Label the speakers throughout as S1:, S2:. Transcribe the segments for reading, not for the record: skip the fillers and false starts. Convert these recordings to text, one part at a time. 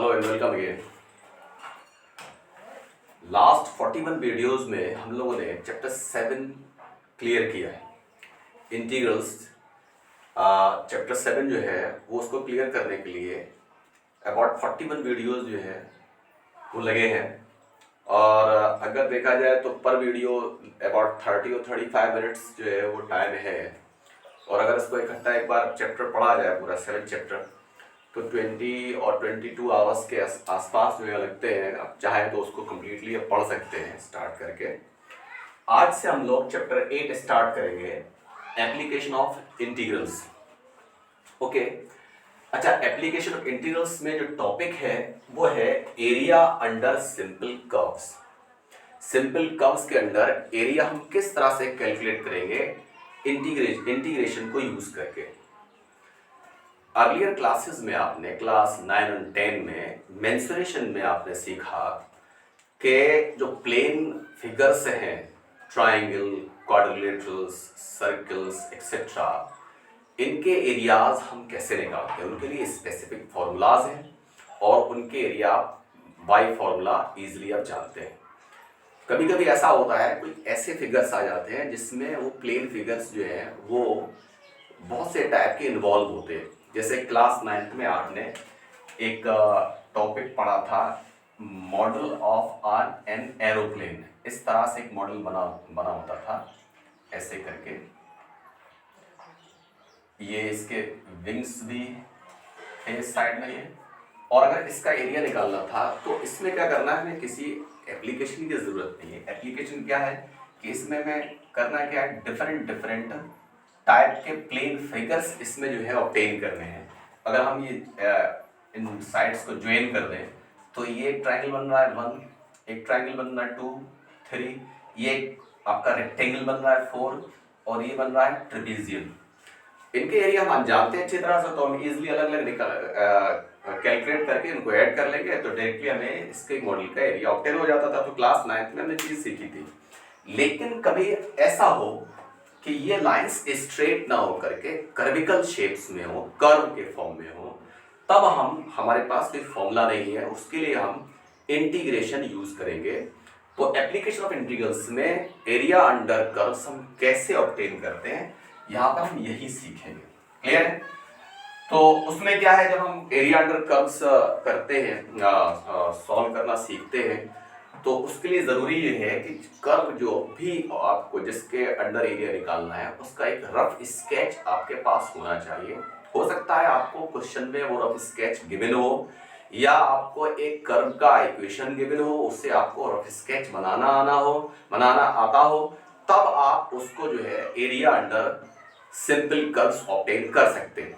S1: Hello and welcome again. Last 41 videos में हम लोगों ने चैप्टर 7 क्लियर किया है। इंटीग्रल्स चैप्टर 7 जो है वो उसको क्लियर करने के लिए अबाउट 41 वीडियोस जो है वो लगे हैं। और अगर देखा जाए तो पर वीडियो अबाउट 30 और 35 मिनट्स जो है वो टाइम है। और अगर इसको इकट्ठा एक बार चैप्टर पढ़ा जाए पूरा 7 चैप्टर तो 20 और 22 आवर्स के आसपास जो है लगते हैं। आप चाहे तो उसको कम्प्लीटली पढ़ सकते हैं स्टार्ट करके। आज से हम लोग चैप्टर 8 स्टार्ट करेंगे, एप्लीकेशन ऑफ इंटीग्रल्स। ओके, अच्छा, एप्लीकेशन ऑफ इंटीग्रल्स में जो टॉपिक है वो है area under simple curves. Simple curves के अंदर एरिया हम किस तरह से कैलकुलेट करेंगे इंटीग्रेशन को यूज करके। अर्लियर क्लासेस में आपने क्लास 9 और 10 में मेंसुरेशन में आपने सीखा कि जो प्लेन फिगर्स हैं, ट्रायंगल, क्वाड्रिलेटरल्स, सर्कल्स एक्सेट्रा, इनके एरियाज हम कैसे निकालते हैं। उनके लिए स्पेसिफिक फॉर्मूलाज हैं और उनके एरिया बाय फॉर्मूला इजीली आप जानते हैं। कभी कभी ऐसा होता है कोई ऐसे फिगर्स आ जाते हैं जिसमें वो प्लेन फिगर्स जो हैं वो बहुत से टाइप के इन्वॉल्व होते हैं। जैसे क्लास 9th में आपने एक टॉपिक पढ़ा था, मॉडल ऑफ एन एरोप्लेन। इस तरह से एक मॉडल बना होता था ऐसे करके। ये इसके विंग्स भी है इस साइड में ये। और अगर इसका एरिया निकालना था तो इसमें क्या करना है, हमें किसी एप्लीकेशन की ज़रूरत नहीं है। एप्लीकेशन क्या है कि इसमें हमें करना क्या है, डिफरेंट टाइप के प्लेन फिगर्स इसमें जो है ऑब्टेन करने हैं। अगर हम ये इन साइड्स को ज्वाइन कर दें तो ये एक ट्रायंगल बन रहा है 1, एक ट्रायंगल बन रहा है 2, 3, ये आपका रेक्टेंगल बन रहा है 4 और ये बन रहा है ट्रेपेजियम। इनके एरिया हम जानते हैं अच्छी तरह से, तो हम इजीली अलग अलग कैलकुलेट करके इनको ऐड कर लेंगे तो डायरेक्टली हमें इसके मॉडल का एरिया ऑब्टेन हो जाता था। तो क्लास 9th में हमने चीज़ सीखी थी। लेकिन कभी ऐसा हो कि ये लाइंस स्ट्रेट ना हो करके कर्विकल शेप्स में हो, कर्व के फॉर्म में हो, तब हमारे पास कोई फॉर्मूला नहीं है, उसके लिए हम इंटीग्रेशन यूज करेंगे। तो एप्लीकेशन ऑफ इंटीग्रल्स में एरिया अंडर कर्व्स हम कैसे ऑब्टेन करते हैं, यहाँ पर हम यही सीखेंगे। क्लियर है? तो उसमें क्या है, जब हम एरिया अंडर कर्व्स करते हैं, सॉल्व करना सीखते हैं, तो उसके लिए ज़रूरी ये है कि कर्व जो भी आपको जिसके अंडर एरिया निकालना है उसका एक रफ स्केच आपके पास होना चाहिए। हो सकता है आपको क्वेश्चन में वो रफ स्केच गिवन हो या आपको एक कर्व का इक्वेशन गिवन हो, उससे आपको रफ स्केच बनाना आता हो, तब आप उसको जो है area under simple curves obtain कर सकते हैं।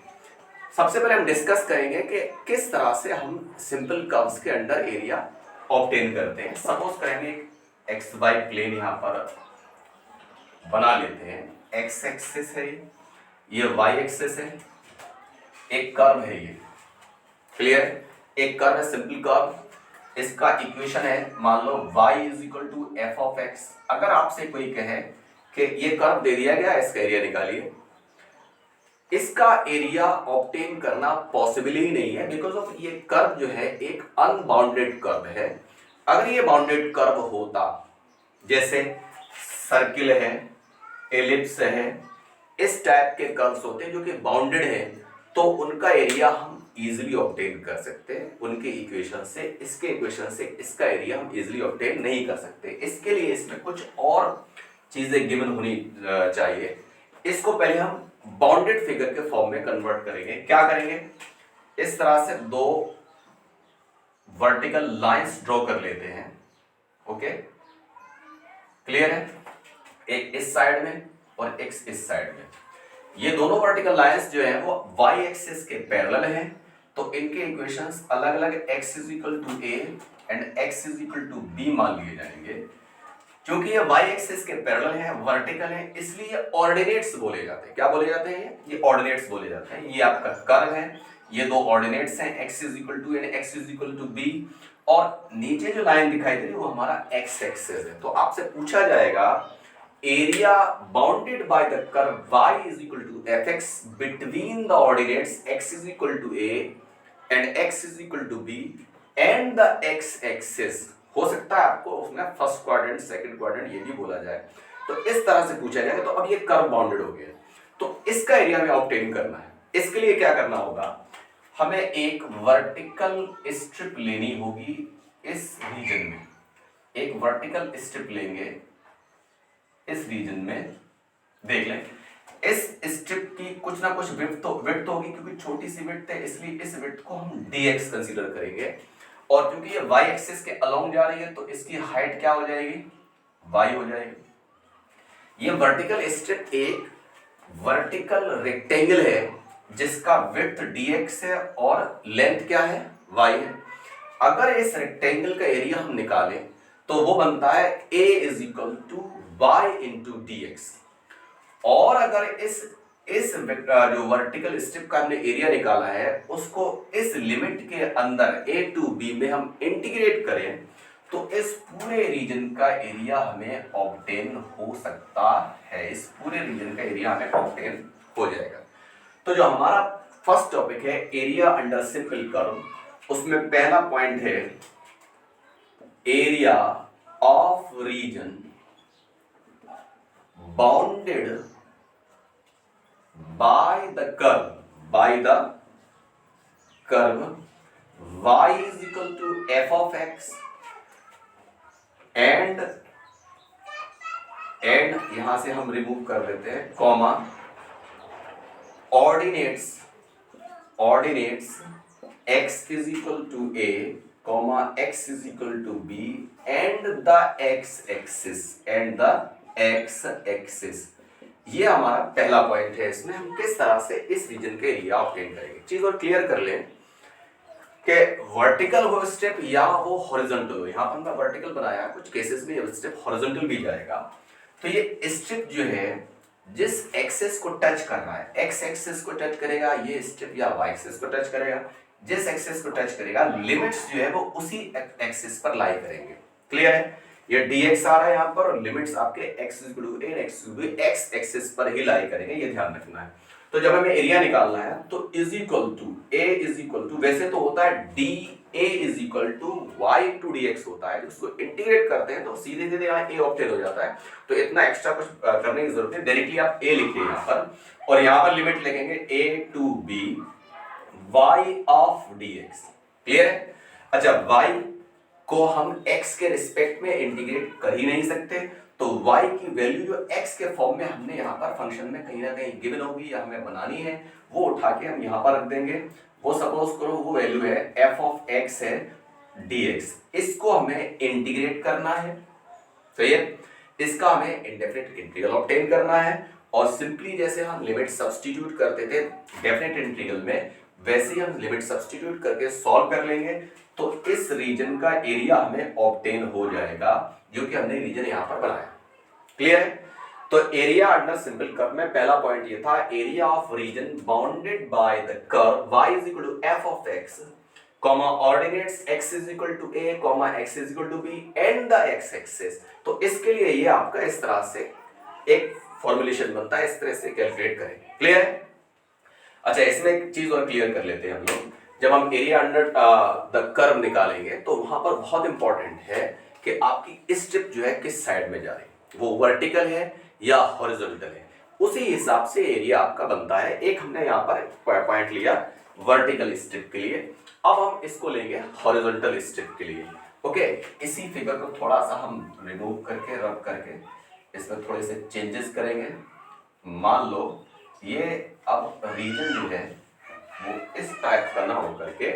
S1: सबसे पहले हम डिस्कस करेंगे कि किस तरह से हम सिंपल कर्व्स के अंडर एरिया ऑब्टेन करते हैं। सपोज करेंगे एक्स वाई प्लेन यहाँ पर बना लेते हैं। एक्स एक्सिस है ये वाई एक्सिस है, एक कर्व है ये। क्लियर? एक कर्व है, सिंपल कर्व। इसका इक्वेशन है, मान लो y = f of x। अगर आपसे कोई कहे कि ये कर्व दे दिया गया, इसका एरिया निकालिए, इसका एरिया ऑब्टेन करना पॉसिबल ही नहीं है, बिकॉज ऑफ ये कर्व जो है एक अनबाउंडेड कर्व है। अगर ये बाउंडेड कर्व होता, जैसे सर्किल है, एलिप्स है, इस टाइप के कर्व्स होते हैं जो कि बाउंडेड है, तो उनका एरिया हम इजीली ऑब्टेन कर सकते हैं। उनके इक्वेशन से, इसके इक्वेशन से इसका एरिया हम इजीली ऑब्टेन नहीं कर सकते। इसके लिए इसमें कुछ और चीजें गिवन होनी चाहिए। इसको पहले हम बाउंडेड फिगर के फॉर्म में कन्वर्ट करेंगे। क्या करेंगे, इस तरह से दो वर्टिकल लाइंस ड्रॉ कर लेते हैं। ओके, क्लियर है? एक इस साइड में और एक इस साइड में। ये दोनों वर्टिकल लाइंस जो है वो y एक्सिस के पैरेलल हैं, तो इनके इक्वेशंस अलग अलग x = a and x = b मान लिए जाएंगे। क्योंकि ये y एक्सिस के पैरेलल है, वर्टिकल है, इसलिए ऑर्डिनेट्स बोले जाते हैं। क्या बोले जाते हैं? ये ऑर्डिनेट्स बोले जाते हैं। ये आपका कर्व है, ये दो ऑर्डिनेट्स हैं, x = a and x = b, और नीचे जो लाइन दिखाई दे रही है वो हमारा x एक्सिस है। तो आपसे पूछा जाएगा area bounded by the curve y = fx between the ordinates x = a and x = b and the x axis, हो सकता है आपको उसमें फर्स्ट क्वाड्रेंट सेकंड क्वाड्रेंट ये भी बोला जाए, तो इस तरह से पूछा जाएगा। तो अब ये कर्व बाउंडेड हो गया, तो इसका एरिया हमें ऑब्टेन करना है। इसके लिए क्या करना होगा, हमें एक वर्टिकल स्ट्रिप लेनी होगी इस रीजन में, एक वर्टिकल स्ट्रिप लेंगे इस रीजन में। देख लें, इस स्ट्रिप की कुछ ना कुछ विड्थ होगी, क्योंकि छोटी सी विड्थ है इसलिए इस विड्थ को हम dx कंसीडर करेंगे, और क्योंकि ये y एक्सिस के अलोंग जा रही है तो इसकी हाइट क्या हो जाएगी, y हो जाएगी। ये वर्टिकल स्ट्रिप एक वर्टिकल रेक्टेंगल है जिसका विड्थ dx है और लेंथ क्या है, y है। अगर इस रेक्टेंगल का एरिया हम निकालें तो वो बनता है a is equal to y into dx, और अगर इस जो वर्टिकल स्ट्रिप का हमने एरिया निकाला है उसको इस लिमिट के अंदर a टू b में हम इंटीग्रेट करें तो इस पूरे रीजन का एरिया हमें ऑब्टेन हो सकता है, इस पूरे रीजन का एरिया हमें ऑब्टेन हो जाएगा। तो जो हमारा फर्स्ट टॉपिक है एरिया अंडर सिंपल कर्व, उसमें पहला पॉइंट है area of region bounded by the curve y is equal to f of x and यहां से हम रिमूव कर देते हैं comma ordinates x is equal to a comma x is equal to b and the x axis ये हमारा पहला point है। इसमें हम किस तरह से इस रीजन के एरिया ऑब्टेन करेंगे। चीज और क्लियर कर लें कि वर्टिकल हो स्टेप या वो हॉरिजॉन्टल हो, यहाँ पर हमने वर्टिकल बनाया, कुछ केसेस में ये स्टेप हॉरिजॉन्टल भी जाएगा। तो ये स्टेप जो है जिस एक्सिस को टच कर रहा है, एक्स एक्सिस को टच करेगा, ये स्टेप या वाई एक्सिस को टच करेगा, जिस एक्सिस को टच करेगा लिमिट्स जो है वो उसी एक्सिस पर लाई करेंगे। क्लियर है, ये dx आ रहा है यहाँ पर और लिमिट्स आपके x x एक्सिस पर ही लाई करेंगे, ये ध्यान रखना है। तो जब हमें एरिया निकालना है तो इज इक्वल टू वैसे तो होता है dA is equal to y to dx होता है, उसको इंटीग्रेट करते हैं तो सीधे सीधे यहाँ a ऑब्टेन हो जाता है। तो इतना एक्स्ट्रा कुछ करने की जरूरत नहीं, डायरेक्टली आप a लिखिए यहाँ पर, और यहाँ पर लिमिट लगेंगे a to b y of dx। Clear है। अच्छा, y को हम x के रिस्पेक्ट में इंटीग्रेट कर ही नहीं सकते, तो y की वैल्यू जो x के फॉर्म में हमने यहाँ पर फंक्शन में कहीं ना कहीं गिवन होगी या हमें बनानी है, वो उठा के हम यहाँ पर रख देंगे। वो सपोज करो वो वैल्यू है f ऑफ x है dx, इसको हमें इंटीग्रेट करना है, सही है। इसका हमें इंडेफिनिट इंटीग्रल ऑब्टेन करना है, और सिंपली जैसे हम लिमिट सब्स्टिट्यूट करते थे डेफिनेट इंटीग्रल में, वैसे ही हम लिमिट सब्स्टिट्यूट करके सॉल्व कर लेंगे तो इस रीजन का एरिया हमें ऑब्टेन हो जाएगा जो कि हमने रीजन यहां पर बनाया। क्लियर है। तो एरिया अंडर सिंपल कर्व में पहला पॉइंट ये था, area of region bounded by the curve y is equal to f of x comma ordinates x is equal to a comma x is equal to b and the x axis. तो इसके लिए ये आपका इस तरह से एक formulation बनता है, इस तरह से कैलकुलेट करेंगे। क्लियर है। अच्छा, इसमें एक चीज और क्लियर कर लेते हैं हम लोग, जब हम एरिया अंडर द कर्व निकालेंगे तो वहां पर बहुत इंपॉर्टेंट है कि आपकी स्ट्रिप जो है किस साइड में जा रही है, वो वर्टिकल है या हॉरिजॉन्टल है, उसी हिसाब से एरिया आपका बनता है। एक हमने यहाँ पर पॉइंट लिया वर्टिकल स्ट्रिप के लिए, अब हम इसको लेंगे हॉरिजॉन्टल स्ट्रिप के लिए। ओके, इसी फिगर को थोड़ा सा हम रिमूव करके रब करके इसमें थोड़े से चेंजेस करेंगे। मान लो ये अब रीजन जो है वो इस टाइप का ना हो करके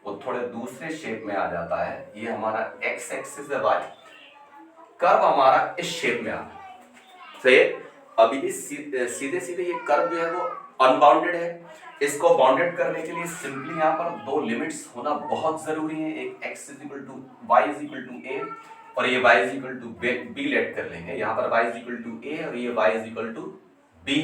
S1: वो थोड़े दूसरे शेप में आ जाता है। ये हमारा x एक्सिस है, y कर्व हमारा इस शेप में आता है, सही है। अभी भी सीधे सीधे ये कर्व जो है वो अनबाउंडेड है, इसको बाउंडेड करने के लिए सिंपली यहाँ पर दो लिमिट्स होना बहुत जरूरी है, एक x is equal to y is equal to a और ये y is equal to b let कर लेंगे। यहाँ पर y is equal to a और ये y is equal to b।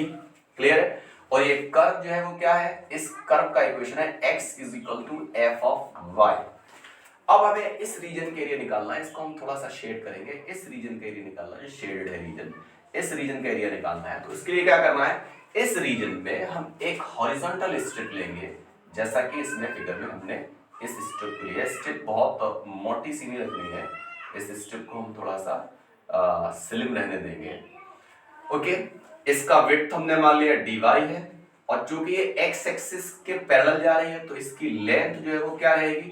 S1: Clear है। और ये कर्व जो है वो क्या है, इस कर्व का इक्वेशन है x is equal to f of y। अब हमें इस रीजन के एरिया निकालना है, इसको हम थोड़ा सा शेड करेंगे। इस रीजन का एरिया निकालना है, शेडेड है रीजन, इस रीजन का एरिया निकालना है। तो इसके लिए क्या करना है, इस रीजन में हम एक हॉरिजॉन्टल स्ट्रिप लेंगे, जैसा कि इसमें फिगर में हमने इस स्ट्रिप के लिए, स्ट्रिप बहुत मोटी सी नहीं रखनी है, इस स्ट्रिप को हम थोड़ा सा स्लिम रहने देंगे। ओके, इसका विड्थ हमने मान लिया dy है, और चूंकि ये x एक्सिस के पैरेलल जा रही है तो इसकी लेंथ जो है वो क्या रहेगी,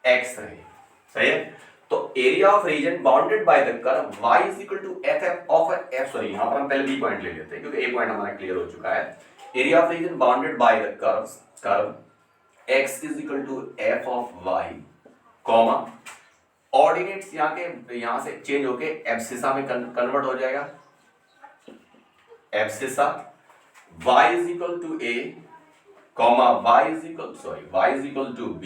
S1: x रहेगी। सही है। तो area of region bounded by the curve y is equal to F of F, sorry यहां पर हम पहले बी पॉइंट ले लेते हैं क्योंकि ए पॉइंट हमारा क्लियर हो चुका है। Area of region bounded by the curve x is equal to F of y, comma ordinates यहां से चेंज होके एब्सिसा में कन्वर्ट हो जाएगा, abscissa y is equal to a, comma y is equal to b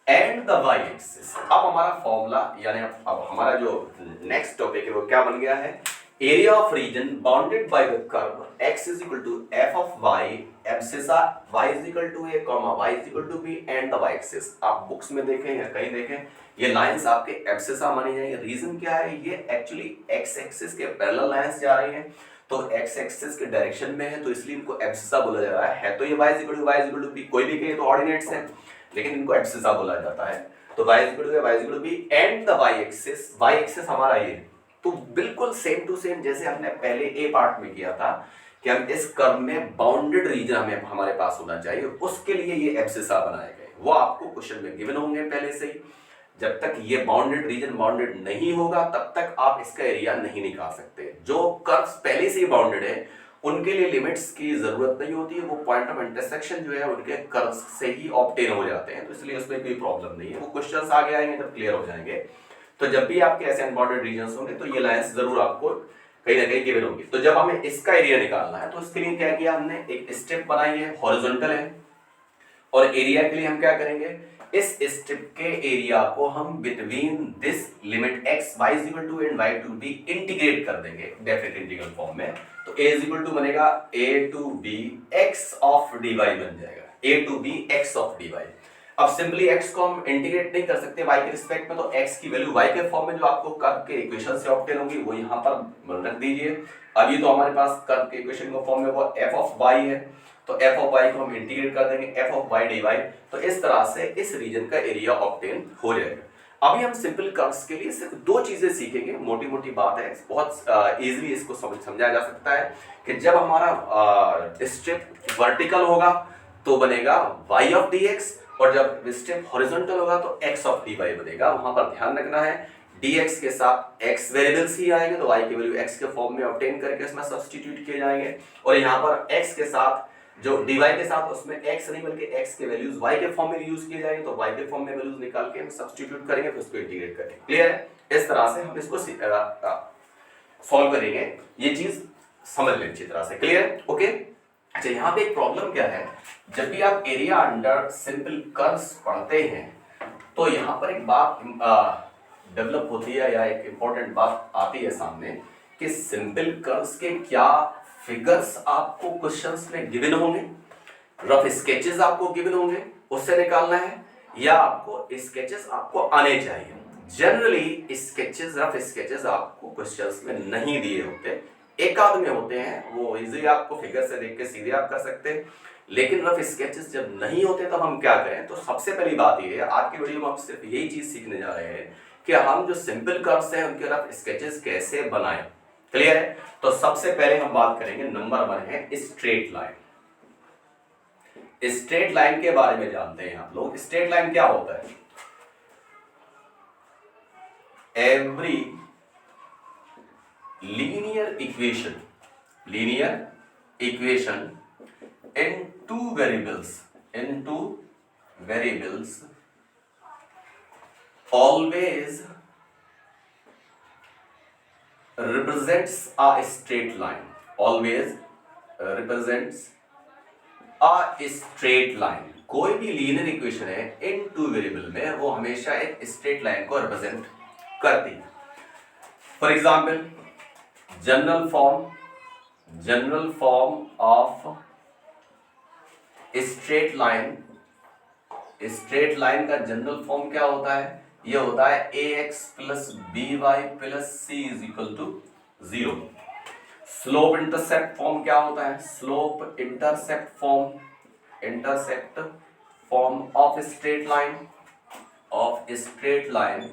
S1: and the y axis. अब हमारा formula यानी अब हमारा जो नेक्स्ट टॉपिक है वो क्या बन गया है, area of region bounded by the curve x is equal to F of y abscissa y is equal to a, comma y is equal to b and the y axis. आप books में देखें या कहीं देखें ये lines आपके abscissa मानी जाएंगे। रीजन क्या है, ये एक्चुअली x एक्सिस के पैरेलल लाइंस जा रही हैं, तो x एक्सिस के डायरेक्शन में है तो इसलिए इनको एब्सिसा बोला जा रहा है। तो ये y is equal to b, कोई भी कहे तो ऑर्डिनेट्स है लेकिन इनको एब्सिसा बोला जाता है। तो y is equal to b and the y axis हमारा ये, तो बिल्कुल सेम टू सेम जैसे हमने पहले ए पार्ट में किया था कि हम इस कर्व में बाउंडेड रीजन हमें हमारे पास होना चाहिए, उसके लिए ये एब्सिसा बनाए गए। वो आपको क्वेश्चन में गिवन होंगे पहले से ही। जब तक ये बाउंडेड रीजन बाउंडेड नहीं होगा तब तक आप इसका एरिया नहीं निकाल सकते। जो कर्व्स पहले से ही बाउंडेड है उनके लिए लिमिट्स की जरूरत नहीं होती है, वो पॉइंट ऑफ इंटरसेक्शन जो है उनके कर्व्स से ही ऑब्टेन हो जाते हैं, तो इसलिए उसमें कोई प्रॉब्लम नहीं है। वो क्वेश्चंस आगे आएंगे जब क्लियर हो जाएंगे। तो जब भी आपके ऐसे अनबाउंडेड रीजन्स होंगे तो ये लाइंस जरूर आपको कहीं ना कहीं गिवन होंगी। तो जब हमें इसका एरिया निकालना है तो इसके लिए क्या किया हमने, एक स्ट्रिप बनाई है, हॉरिजॉन्टल है, और एरिया के लिए हम क्या करेंगे, इस स्ट्रिप के एरिया को हम between this limit x y is equal to and y to b integrate कर देंगे डेफिनेट इंटीग्रल फॉर्म में। तो a इज इक्वल टू बनेगा a to b x of dy बन जाएगा, a to b x of dy। अब simply x को हम इंटीग्रेट नहीं कर सकते y के रिस्पेक्ट में, तो x की वैल्यू y के फॉर्म में जो आपको कर्व के इक्वेशन से ऑब्टेन होगी वो यहाँ पर रख दीजिए। अभी तो हमारे पास कर्व के इक्वेशन का फॉर्म में वो f ऑफ y है, तो f ऑफ y को हम इंटीग्रेट कर देंगे f ऑफ y dy। तो इस तरह से इस रीजन का एरिया ऑब्टेन हो जाएगा। अभी हम सिंपल कर्व्स के लिए सिर्फ दो चीजें सीखेंगे, मोटी मोटी बात है, बहुत इजीली इसको समझाया जा सकता है कि जब हमारा स्ट्रिप वर्टिकल होगा तो बनेगा y ऑफ dx, और जब स्ट्रिप हॉरिजॉन्टल होगा तो x ऑफ dy बनेगा। वहां पर ध्यान रखना है dx के साथ x वेरिएबल्स ही आएंगे, तो y की वैल्यू x के फॉर्म में ऑब्टेन करके इसमें सब्स्टिट्यूट किए जाएंगे, और यहाँ पर x के साथ जो dy के साथ उसमें x नहीं बल्कि x के वैल्यूज y के फॉर्म में यूज किए जाएंगे, तो y के फॉर्म में वैल्यूज निकाल के हम सब्स्टिट्यूट करेंगे फिर उसको इंटीग्रेट करेंगे। क्लियर है? इस तरह से हम इसको सॉल्व करेंगे, ये चीज समझ लें अच्छी तरह से। क्लियर? ओके। अच्छा, यहाँ पे एक प्रॉब्लम क्या है, जब भी आप एरिया अंडर सिंपल कर्व्स पढ़ते हैं तो यहाँ पर एक बात डेवलप होती है या एक इंपॉर्टेंट बात आती है सामने कि सिंपल कर्व्स के क्या फिगर्स आपको क्वेश्चंस में गिवन होंगे, रफ स्केचेस आपको गिवन होंगे, उससे निकालना है, या आपको स्केचेस आपको आने चाहिए। जनरली स्केचेस, रफ स्केचेस आपको क्वेश्चंस में नहीं दिए होते, एक आध में होते हैं, वो इजीली आपको फिगर से देख के सीधे आप कर सकते हैं। लेकिन रफ स्केचेस जब नहीं होते तब हम क्या करें, तो सबसे पहली बात ये है, आज की वीडियो में हम सिर्फ यही चीज सीखने जा रहे हैं कि हम जो सिंपल कर्व्स हैं उनके रफ स्केचेस कैसे बनाएं। क्लियर है? तो सबसे पहले हम बात करेंगे, नंबर 1 है स्ट्रेट लाइन। स्ट्रेट लाइन के बारे में जानते हैं आप लोग। स्ट्रेट लाइन क्या होता है? Every linear equation in two variables always represents a straight line, कोई भी लीनियर इक्वेशन है इन टू वेरिएबल में वो हमेशा एक स्ट्रेट लाइन को रिप्रेजेंट करती है। For example, general form of straight line का जनरल फॉर्म क्या होता है? ये होता है ax plus by plus c is equal to 0। Slope intercept form क्या होता है? Slope intercept form of straight line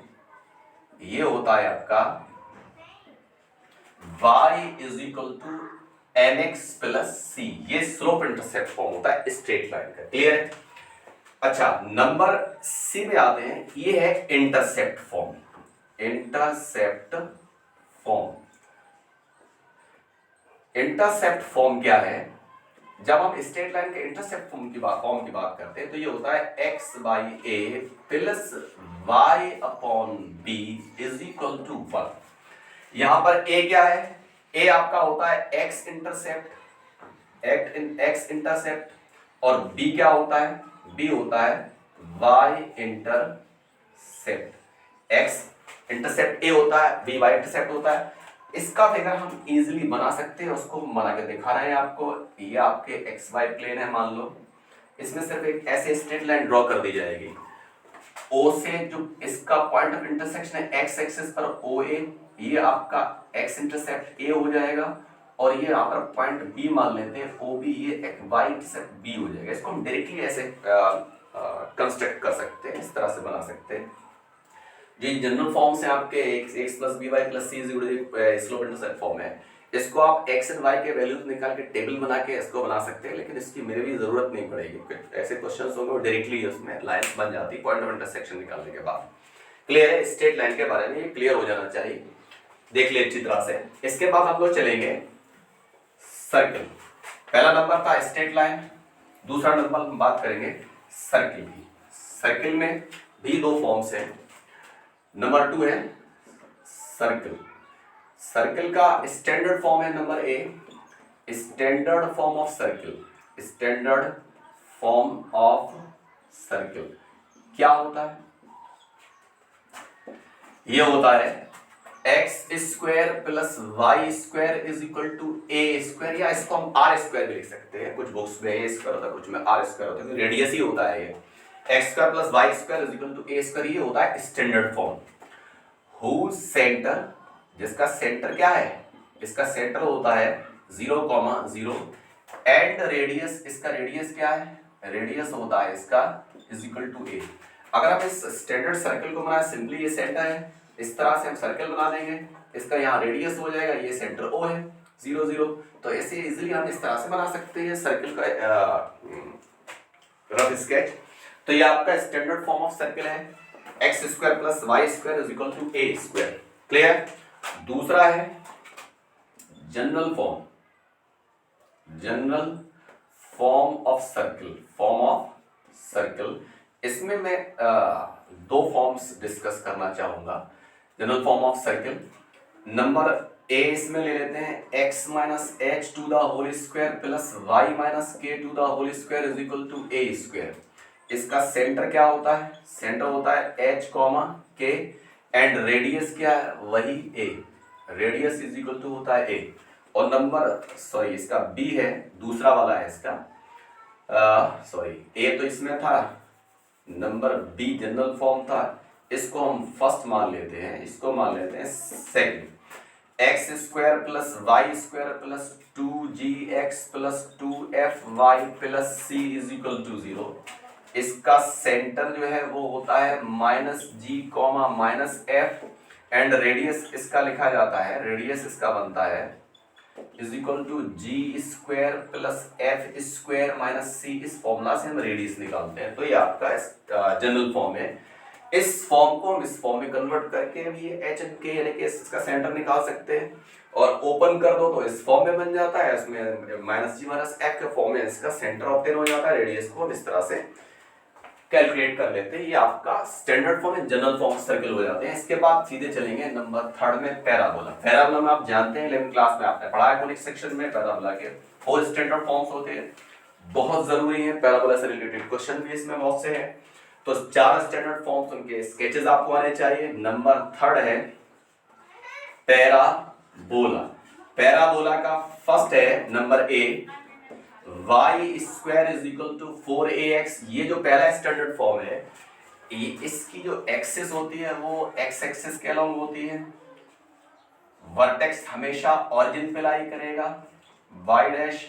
S1: ये होता है आपका y is equal to mx plus c। ये स्लोप इंटरसेप्ट फॉर्म होता है स्ट्रेट लाइन का। क्लियर है? अच्छा, नंबर सी में आते हैं। ये है इंटरसेप्ट फॉर्म। इंटरसेप्ट फॉर्म क्या है? जब हम स्ट्रेट लाइन के इंटरसेप्ट फॉर्म की बात करते हैं तो ये होता है x by a plus y upon b is equal to 1। यहां पर a क्या है? a आपका होता है x इंटरसेप्ट और b क्या होता है? b होता है y intercept. x intercept a होता है, b y इंटरसेप्ट होता है। इसका फिगर हम इजीली बना सकते हैं, उसको बना के दिखा रहे हैं आपको। ये आपके एक्स वाई प्लेन है मान लो, इसमें सिर्फ एक ऐसे स्ट्रेट लाइन ड्रॉ कर दी जाएगी। ओ से जो इसका पॉइंट ऑफ इंटरसेक्शन है एक्स एक्सिस पर ओ ए, ये आपका एक्स इंटरसेप्ट ए हो जाएगा। और ये यहाँ पर पॉइंट बी मान लेते हैं ओ बी, ये वाई इंटरसेप्ट बी हो जाएगा। इसको हम डायरेक्टली ऐसे कंस्ट्रक्ट कर सकते हैं, इस तरह से बना सकते हैं। ये जनरल फॉर्म से आपके x plus B Y plus C slope intercept form है। इसको आप x एंड y के वैल्यूज निकाल के टेबल बना के इसको बना सकते हैं, लेकिन इसकी मेरे भी जरूरत नहीं पड़ेगी क्योंकि ऐसे क्वेश्चंस होंगे वो डायरेक्टली उसमें लाइंस बन जाती है पॉइंट ऑफ इंटरसेक्शन निकालने के बाद। क्लियर है? स्ट्रेट लाइन के बारे में ये क्लियर हो जाना चाहिए, देख ले अच्छी तरह से। इसके बाद हम लोग चलेंगे सर्कल। पहला नंबर था स्ट्रेट लाइन, दूसरा नंबर हम बात करेंगे सर्किल की। सर्किल में भी दो फॉर्म्स हैं। नंबर 2 है सर्कल। सर्कल का स्टैंडर्ड फॉर्म है number a, standard form of circle. Standard form of circle क्या होता है? ये होता है x square plus Y square is equal to A square, या इसको हम आर स्क्वायर भी लिख सकते हैं। कुछ बुक्स में ए स्क्वायर होता है, कुछ में आर स्क्वायर होता है, रेडियस ही होता है ये। X square plus Y square is equal to A square, ये होता है स्टैंडर्ड फॉर्म। हुज सेंटर, जिसका सेंटर क्या है? इसका सेंटर होता है 0,0 एंड रेडियस, इसका रेडियस क्या है? रेडियस होता है इसका इज इक्वल टू ए। अगर हम इस स्टैंडर्ड सर्कल को बनाए, सिंपली ये सेंटर है, इस तरह से हम सर्कल बना देंगे, इसका यहाँ रेडियस हो जाएगा, ये सेंटर ओ है 0,0। तो ऐसे इजीली हम इस तरह से बना सकते हैं सर्कल का रफ स्केच। तो ये आपका स्टैंडर्ड फॉर्म ऑफ सर्कल है, x square plus Y square is equal to A square. Clear? दूसरा है जनरल फॉर्म ऑफ सर्कल। इसमें मैं दो फॉर्म्स डिस्कस करना चाहूंगा। General form of circle number A इसमें ले लेते हैं, x minus H to the whole square plus Y minus K to the whole square is equal to A square. इसका सेंटर क्या होता है? सेंटर होता है h comma K and radius क्या है? वही a, radius is equal to होता है a। और नंबर इसका b है, दूसरा वाला है इसका a तो इसमें था, नंबर b जनरल फॉर्म था, इसको हम फर्स्ट मान लेते हैं, इसको मान लेते हैं second. X square plus Y square plus 2gx plus 2fy plus c is equal to 0। इसका सेंटर जो है वो होता है minus G comma minus F and radius इसका लिखा जाता है, रेडियस इसका बनता है is equal to G square plus F square minus C. इस फॉर्मूला से हम रेडियस निकालते हैं। तो ये आपका जनरल फॉर्म है। इस फॉर्म को हम इस फॉर्म में कन्वर्ट करके भी एच एंड के यानी कि इसका सेंटर निकाल सकते हैं, और ओपन कर दो तो इस फॉर्म में बन जाता है। इसमें माइनस जी माइनस एफ के फॉर्म में इसका सेंटर ऑब्टेन हो जाता है, रेडियस को हम इस तरह से कैलकुलेट कर लेते हैं। ये आपका स्टैंडर्ड फॉर्म है, जनरल फॉर्म सर्कल हो जाते हैं। इसके बाद सीधे चलेंगे नंबर 3 में पैराबोला। पैराबोला में आप जानते हैं 11th क्लास में आपने पढ़ा है कोनिक सेक्शन में, पैराबोला के 4 स्टैंडर्ड फॉर्म्स होते हैं, बहुत जरूरी है। पैराबोला से रिलेटेड क्वेश्चन भी इसमें बहुत से हैं। तो 4 स्टैंडर्ड फॉर्म्स, उनके स्केचेस आपको आने चाहिए। नंबर 3 है पैराबोला। पैराबोला का फर्स्ट है number a, y square is equal to 4ax। ये जो पहला स्टैंडर्ड फॉर्म है, इसकी जो एक्सिस होती है वो x एक्सिस के अलोंग होती है। वर्टेक्स हमेशा ऑरिजिन पे लाई करेगा, y dash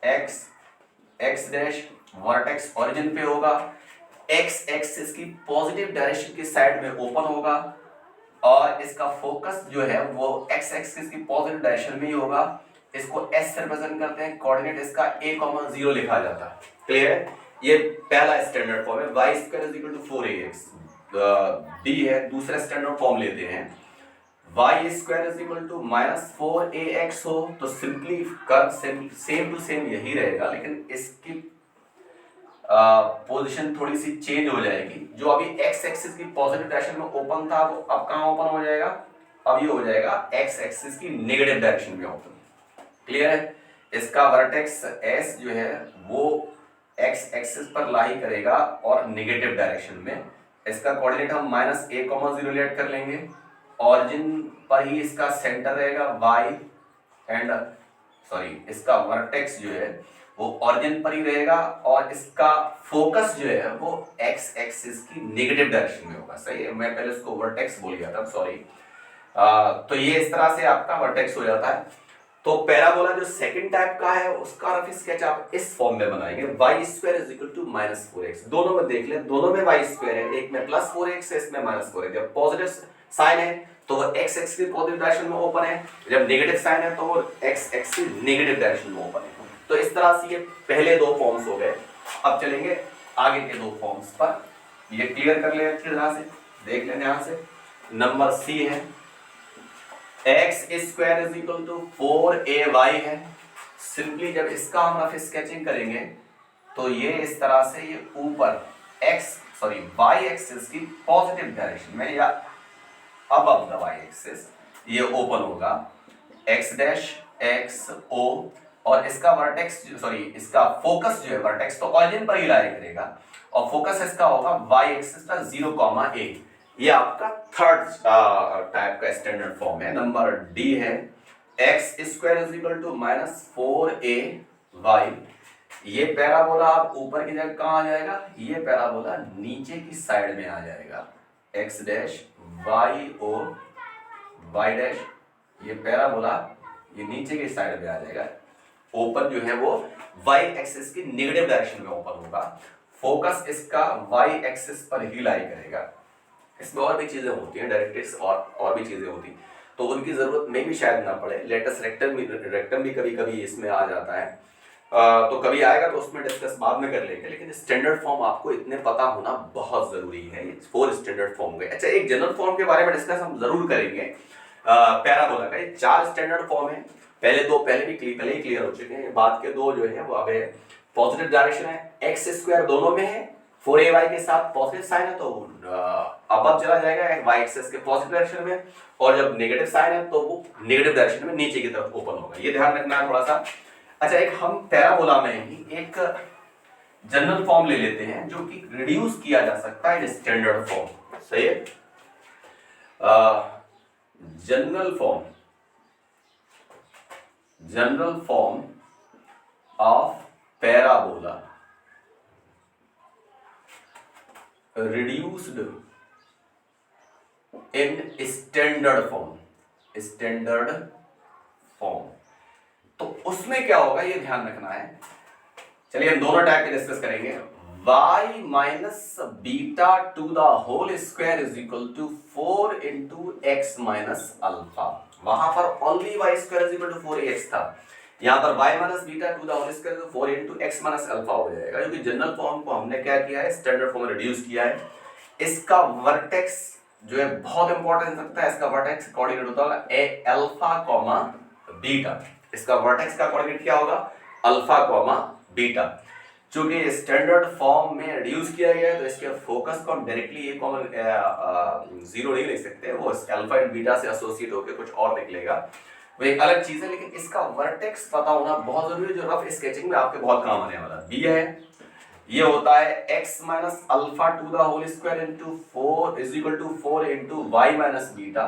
S1: x x dash vertex origin पे होगा, एक्स एक्सिस की पॉजिटिव डायरेक्शन की साइड में ओपन होगा और इसका फोकस जो है वो एक्स एक्सिस की पॉजिटिव डायरेक्शन में ही होगा। इसको एस से रिप्रेजेंट करते हैं, कोऑर्डिनेट इसका a,0 लिखा जाता है। क्लियर है? ये पहला स्टैंडर्ड फॉर्म है, y square is equal to 4ax। D है, दूसरा स्टैंडर्ड फॉर्म लेते हैं, y square is equal to -4ax हो तो simply curve same to same यही रहेगा, लेकिन इसकी पोजीशन थोड़ी सी चेंज हो जाएगी। जो अभी x एक्सिस की पॉजिटिव डायरेक्शन में ओपन था वो अब कहां ओपन हो जाएगा? अब ये हो जाएगा x एक्सिस की नेगेटिव डायरेक्शन में ओपन। क्लियर है? इसका वर्टेक्स s जो है वो x एक्सिस पर लाई करेगा और नेगेटिव डायरेक्शन में। इसका कोऑर्डिनेट हम -a,0 लेट कर लेंगे, ऑरिजिन पर ही इसका सेंटर रहेगा y एंड इसका वर्टेक्स जो है वो ऑरिजिन पर ही रहेगा और इसका फोकस जो है वो x एक्सिस की नेगेटिव डायरेक्शन में होगा। सही है, मैं पहले इसको वर्टेक्स बोल गया था, सॉरी। तो ये इस तरह से आपका वर्टेक्स हो जाता है। तो पैराबोला जो सेकंड टाइप का है उसका रफ स्केच आप इस फॉर्म में बनाएंगे, y square is equal to -4x। दोनों में देख लें, दोनों में y स्क्वायर है, एक में +4x है, इसमें -4x। जब पॉजिटिव साइन है तो वो x एक्सिस की पॉजिटिव डायरेक्शन में ओपन है, जब नेगेटिव साइन है तो वो x एक्सिस की नेगेटिव डायरेक्शन में ओपन है। तो इस तरह से ये पहले दो फॉर्म्स हो गए। अब चलेंगे आगे के दो फॉर्म्स पर, ये क्लियर कर ले अच्छी तरह से, देख लें ध्यान से। नंबर सी है, x square is equal to 4ay है। सिंपली जब इसका हम रफ स्केचिंग करेंगे तो ये इस तरह से ये ऊपर y एक्सिस की पॉजिटिव डायरेक्शन में या अबव द y एक्सिस ये ओपन होगा, x डैश x o, और इसका वर्टेक्स इसका फोकस जो है वर्टेक्स तो ऑरिजिन पर ही लाई करेगा और फोकस इसका होगा y एक्सिस पर 0,a। ये आपका थर्ड टाइप का स्टैंडर्ड फॉर्म है। नंबर डी है, x square is equal to -4ay। ये पैराबोला आप ऊपर की जगह कहां आ जाएगा? ये पैराबोला नीचे की साइड में आ जाएगा, x dash y o y dash. ये पैराबोला ये नीचे की साइड में आ जाएगा, ओपन जो है वो y एक्सिस की नेगेटिव डायरेक्शन में ओपन होगा, फोकस इसका y एक्सिस पर ही लाई करेगा। इसमें और भी चीजें होती हैं, डायरेक्ट्रिक्स और भी चीजें होती, तो उनकी जरूरत में भी शायद ना पड़े। लेटस रेक्टम भी कभी कभी इसमें आ जाता है, तो कभी आएगा तो उसमें डिस्कस बाद में कर लेंगे, लेकिन स्टैंडर्ड फॉर्म आपको इतने पता होना बहुत जरूरी है। ये 4 स्टैंडर्ड फॉर्म गए। अच्छा, एक जनरल फॉर्म के बारे में डिस्कस हम जरूर करेंगे। पैराबोला का ये 4 स्टैंडर्ड फॉर्म है। पहले ही क्लियर हो चुके हैं, बाद के दो जो है वो अब है पॉजिटिव डायरेक्शन है, एक्स स्क्वायर दोनों में है, 4ay के साथ पॉजिटिव साइन है तो अबव चला जाएगा y एक्सिस के पॉजिटिव डायरेक्शन में, और जब नेगेटिव साइन है तो वो नेगेटिव डायरेक्शन में नीचे की तरफ ओपन होगा। ये ध्यान रखना है थोड़ा सा। अच्छा, एक हम पैराबोला में ही एक जनरल फॉर्म ले लेते हैं जो कि रिड्यूस किया जा सकता है स्टैंडर्ड फॉर्म। सही है, general form of parabola reduced in standard form। तो उसमें क्या होगा ये ध्यान रखना है। चलिए हम दोनों टाइप के डिस्कस करेंगे। y minus beta to the whole square is equal to 4 into x minus alpha. वहां पर only y square is equal to 4ax था, यहाँ पर y minus beta to the whole square 4 into x minus alpha हो जाएगा, क्योंकि general form को हमने क्या किया है, स्टैंडर्ड फॉर्म में रिड्यूस किया है। इसका वर्टेक्स जो है बहुत इंपॉर्टेंट रखता है, इसका वर्टेक्स कोऑर्डिनेट होता है ए अल्फा कॉमा बीटा। इसका वर्टेक्स का कोऑर्डिनेट क्या होगा? Alpha comma beta. चूंकि स्टैंडर्ड फॉर्म में रिड्यूस किया गया है तो इसके फोकस को हम डायरेक्टली ए कॉमन 0 नहीं लिख सकते, वो अल्फा एंड बीटा से एसोसिएट होकर कुछ और निकलेगा, वो एक अलग चीज है। लेकिन इसका वर्टेक्स पता होना बहुत जरूरी है, जो रफ स्केचिंग में आपके बहुत काम आने वाला। बी है, ये होता है x minus alpha to the whole square into 4 is equal to 4 into y minus beta.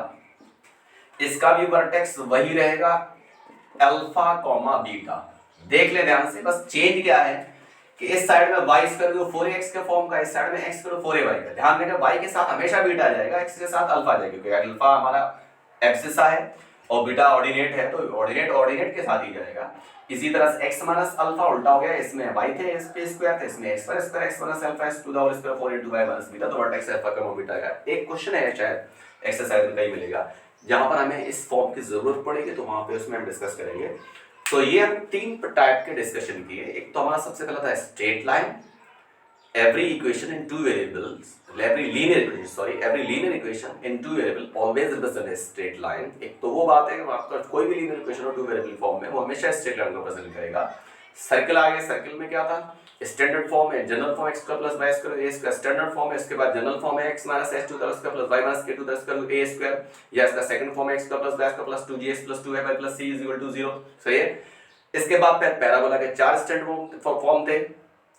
S1: इसका भी वर्टेक्स वही रहेगा, अल्फा कॉमा बीटा। देख ले ध्यान से, बस चेंज क्या है कि इस साइड में y स्क्वायर जो 4x के फॉर्म का, इस साइड में x स्क्वायर 4ay का। ध्यान देना y के साथ हमेशा बीटा आ जाएगा, x के साथ अल्फा आ जाएगा, क्योंकि अल्फा हमारा एब्सिसा है और बीटा ऑर्डिनेट है तो ऑर्डिनेट ऑर्डिनेट के साथ ही जाएगा। इसी तरह से x माइनस अल्फा उल्टा हो गया, इसमें y थे इस पे स्क्वायर थे, इसमें x पर square x minus alpha s to the whole square 4 into y minus beta, तो वर्टेक्स अल्फा का बीटा का एक क्वेश्चन है शायद एक्सरसाइज में कहीं मिलेगा जहां पर हमें इस फॉर्म की जरूरत पड़ेगी, तो वहां पे उसमें हम डिस्कस करेंगे। तो ये हम तीन टाइप के डिस्कशन किए। एक तो हमारा सबसे पहला था straight line, every equation in two variables, every linear equation in two variable always represent a straight line। एक तो वो बात है कि आपका कोई भी linear equation हो two variable फॉर्म में वो हमेशा straight line को प्रेजेंट करेगा। सर्कल आ गया, सर्कल में क्या था, स्टैंडर्ड फॉर्म है, general form x square plus y square a square standard form है, इसके बाद जनरल फॉर्म है x minus h to the square plus y minus k to the square a square, या इसका सेकंड फॉर्म है x square plus y square plus 2gx plus 2fy plus c is equal to 0। सही है। इसके बाद फिर parabola के चार स्टैंडर्ड फॉर्म थे,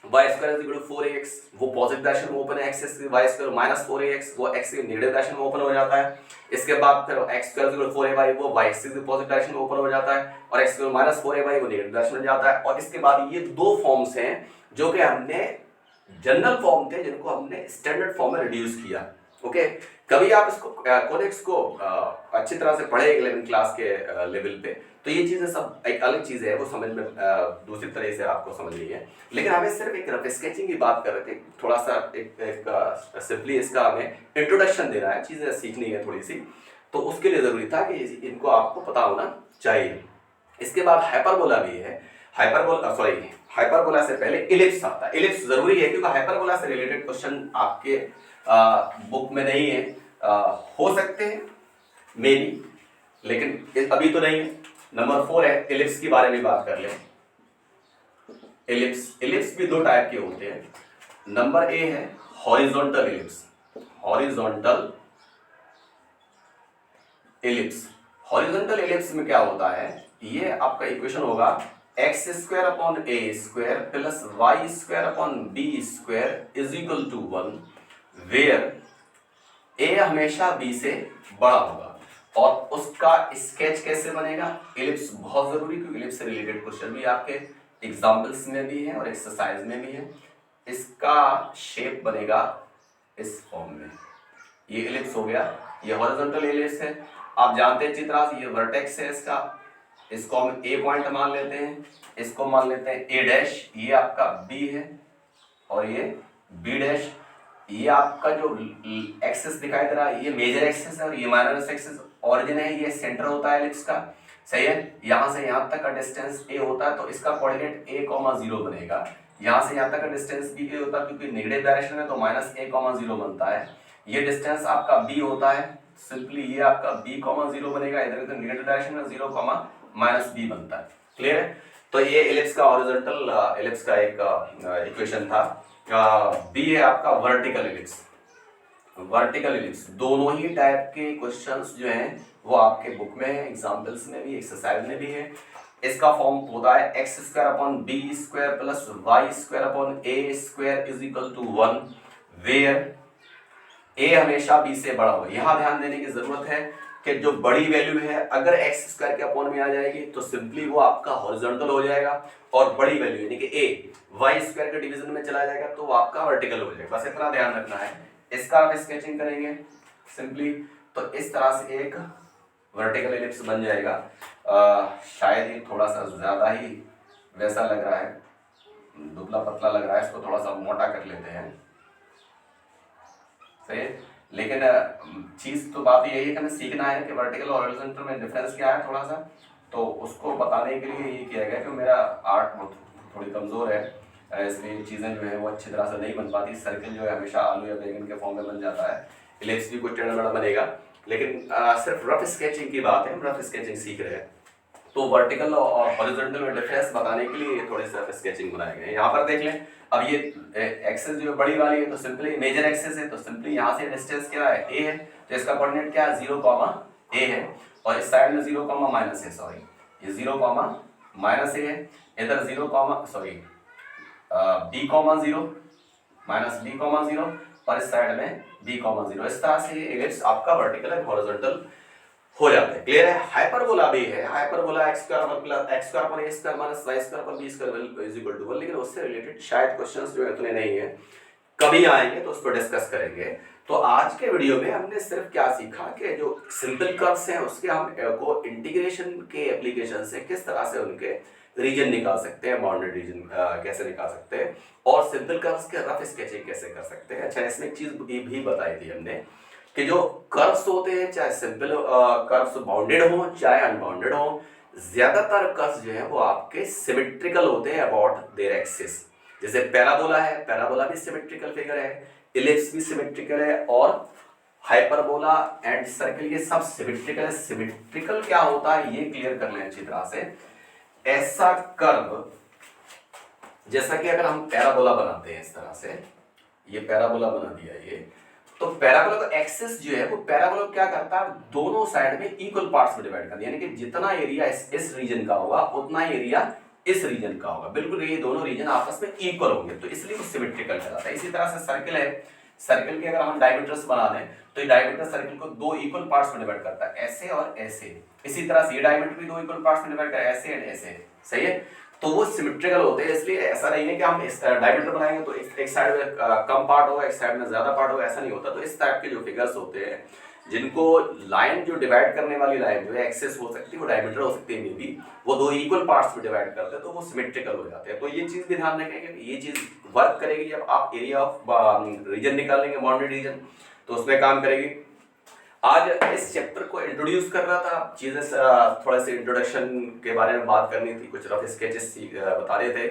S1: y square is equal to 4ax, वो पॉजिटिव डायरेक्शन में ओपन है, x y square minus 4ax वो x के नेगेटिव डायरेक्शन में ओपन हो जाता है। इसके बाद फिर x square is equal to 4ay वो y एक्सिस के पॉजिटिव डायरेक्शन में ओपन हो जाता है, और x स्क्वायर माइनस 4ay वो नेगेटिव डायरेक्शन में जाता है। और इसके बाद ये दो फॉर्म्स हैं जो कि हमने जनरल फॉर्म थे जिनको हमने स्टैंडर्ड फॉर्म में रिड्यूस किया। ओके, कभी आप इसको कोडेक्स को अच्छी तरह से पढ़े 11th क्लास के लेवल पे, तो ये चीजें सब एक अलग चीज है, वो समझ में दूसरी तरह से आपको समझनी है। लेकिन हमें सिर्फ एक रफ स्केचिंग की बात कर रहे थे, थोड़ा सा एक सिंपली इसका हमें इंट्रोडक्शन देना है, चीजें सीखनी है थोड़ी सी, तो उसके लिए जरूरी था कि इनको आपको पता होना चाहिए। इसके बाद हाइपरबोला भी है, हाइपरबोला से पहले इलिप्स आता है। इलिप्स जरूरी है क्योंकि हाइपरबोला से रिलेटेड क्वेश्चन आपके बुक में नहीं है, हो सकते हैं मे बी, लेकिन अभी तो नहीं है। नंबर 4 है, इलिप्स के बारे में बात कर लें। इलिप्स भी दो टाइप के होते हैं। नंबर ए है हॉरिजॉन्टल इलिप्स, हॉरिजॉन्टल इलिप्स में क्या होता है, ये आपका इक्वेशन होगा X square upon A square plus Y square upon B square is equal to 1, where A हमेशा बी से बड़ा होगा। और उसका स्केच कैसे बनेगा, इलिप्स बहुत जरूरी, क्योंकि इलिप्स से रिलेटेड क्वेश्चन भी आपके एग्जाम्पल्स में भी है और एक्सरसाइज में भी है। इसका शेप बनेगा इस फॉर्म में, ये इलिप्स हो गया, ये हॉरिजॉन्टल इलिप्स है। आप जानते हैं अच्छी तरह से ये वर्टेक्स है इसका, इसको हम ए पॉइंट मान लेते हैं, इसको मान लेते हैं ए डैश, ये आपका बी है और ये बी डैश। ये आपका जो एक्सिस दिखाई दे रहा है ये मेजर एक्सिस है और ये माइनर एक्सिस, ऑरिजिन है, ये सेंटर होता है इलिप्स का। सही है, यहां से यहां तक का डिस्टेंस ए होता है तो इसका कोऑर्डिनेट a,0 बनेगा। यहां से यहां तक का डिस्टेंस b ए होता है क्योंकि नेगेटिव डायरेक्शन में, तो -a,0 बनता है। ये डिस्टेंस आपका b होता है, सिंपली ये आपका b,0 बनेगा, इधर उधर नेगेटिव डायरेक्शन में 0, -b बनता है। क्लियर है। तो ये इलिप्स का हॉरिजॉन्टल इलिप्स का एक इक्वेशन था। बी है आपका वर्टिकल इलिप्स। दोनों ही टाइप के क्वेश्चंस जो हैं वो आपके बुक में है, एग्जांपल्स में भी, एक्सरसाइज में भी है। इसका फॉर्म होता है x square upon B square plus Y square upon A square is equal to 1, where A हमेशा बी से बड़ा होगा। यहाँ ध्यान देने की जरूरत है कि जो बड़ी वैल्यू है अगर एक्स स्क्वायर के अपॉन में आ जाएगी तो सिंपली वो आपका हॉरिजॉन्टल हो जाएगा, और बड़ी वैल्यू यानी कि ए वाई स्क्वायर के डिवीजन में चला जाएगा तो वो आपका वर्टिकल हो जाएगा। बस इतना ध्यान रखना है। इसका आप स्केचिंग करेंगे सिंपली, तो इस तरह से एक वर्टिकल इलिप्स बन जाएगा। शायद ये थोड़ा सा ज्यादा ही वैसा लग रहा है, दुबला पतला लग रहा है, इसको थोड़ा सा मोटा कर लेते हैं। सही है, लेकिन चीज तो बात यही है कि हमें सीखना है कि वर्टिकल और हॉरिजॉन्टल में डिफरेंस क्या है थोड़ा सा, तो उसको बताने के लिए ये किया गया कि मेरा आर्ट थोड़ी कमजोर है, इसलिए चीजें जो है वो अच्छी तरह से नहीं बन पाती। सर्कल जो है हमेशा आलू या बैंगन के फॉर्म में बन जाता है, इलिप्स भी कुछ टेढ़ा मेढ़ा बनेगा, लेकिन सिर्फ रफ स्केचिंग की बात है, हम रफ स्केचिंग सीख रहे हैं। तो वर्टिकल और हॉरिजॉन्टल में डिफरेंस बताने के लिए थोड़े से स्केचिंग बनाए गए। यहाँ पर देख लें, अब ये एक्सिस जो बड़ी वाली है तो सिंपली मेजर एक्सिस है, तो सिंपली यहाँ से डिस्टेंस क्या है, ए है, तो इसका कोऑर्डिनेट क्या है, 0, a है, और इस साइड में 0, माइनस है, सॉरी ये 0, माइनस ए है, इधर 0, b,0 माइनस b,0 और इस साइड में b,0। इस तरह से इलिप्स आपका वर्टिकल और हॉरिजॉन्टल हो जाते हैं। क्लियर है। हाइपरबोला भी है, hyperbola x square plus x square पर a square minus y square पर b square is equal to 1, लेकिन उससे रिलेटेड शायद क्वेश्चंस जो इतने नहीं है, कभी आएंगे तो उस पर डिस्कस करेंगे। तो आज के वीडियो में हमने सिर्फ क्या सीखा कि जो सिंपल कर्व्स हैं उसके हम को इंटीग्रेशन के एप्लीकेशन से किस तरह से उनके रीजन निकाल सकते हैं, बाउंडेड रीजन कैसे निकाल सकते हैं, और सिंपल कर्व्स के रफ स्केचिंग कैसे कर सकते हैं। अच्छा, इसमें एक चीज भी बताई थी हमने कि जो कर्व्स होते हैं, चाहे सिंपल कर्व्स बाउंडेड हो चाहे अनबाउंडेड हो, ज्यादातर कर्व्स जो है वो आपके सिमेट्रिकल होते हैं अबाउट देयर एक्सिस। जैसे पैराबोला है, पैराबोला भी सिमेट्रिकल फिगर है, इलिप्स भी सिमेट्रिकल है, और हाइपरबोला एंड सर्कल ये सब सिमेट्रिकल है। सिमेट्रिकल क्या होता है ये क्लियर कर लें अच्छी तरह से। ऐसा कर्व जैसा कि अगर हम पैराबोला बनाते हैं इस तरह से, ये पैराबोला बना दिया ये, तो पैराबोला का एक्सिस जो है वो पैराबोला क्या करता है, दोनों साइड में इक्वल पार्ट्स में डिवाइड कर दिया, यानी कि जितना एरिया इस रीजन का होगा उतना एरिया इस रीजन का होगा, बिल्कुल ये दोनों रीजन आपस में इक्वल होंगे, तो इसलिए वो सिमेट्रिकल कहलाता है। इसी तरह से सर्कल है, सर्कल के अगर हम डायमीटर्स बना दें तो ये डायमीटर सर्कल को दो इक्वल पार्ट्स में डिवाइड करता है, ऐसे और ऐसे। इसी तरह से ये डायमीटर भी दो इक्वल पार्ट्स में डिवाइड करता है, ऐसे एंड ऐसे, सही है। तो वो सिमेट्रिकल होते हैं, इसलिए ऐसा नहीं है कि हम इस डायमीटर बनाएंगे तो एक साइड में कम पार्ट होगा, एक साइड में ज्यादा पार्ट होगा, ऐसा नहीं होता। तो इस टाइप के जो फिगर्स होते हैं जिनको लाइन जो डिवाइड करने वाली लाइन जो है एक्सेस हो सकती है, वो डायमीटर हो सकती है, मे बी वो दो इक्वल पार्ट्स में डिवाइड करते हैं, तो वो सिमेट्रिकल हो जाते हैं। तो ये चीज भी ध्यान रखें कि ये चीज वर्क करेगी जब आप एरिया ऑफ रीजन निकालेंगे, बाउंड्री रीजन, तो उसमें काम करेगी। आज इस चैप्टर को इंट्रोड्यूस कर रहा था, चीजें थोड़े से इंट्रोडक्शन के बारे में बात करनी थी, कुछ रफ स्केचेस बता रहे थे।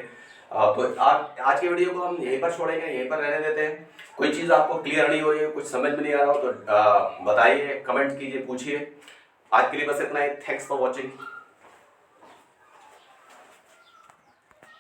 S1: तो आज के वीडियो को हम यहीं पर छोड़ेंगे, यहीं पर रहने देते हैं। कोई चीज़ आपको क्लियर नहीं हो रही है, कुछ समझ में नहीं आ रहा हो तो बताइए, कमेंट कीजिए, पूछिए। आज के लिए बस इतना ही। Thanks for watching.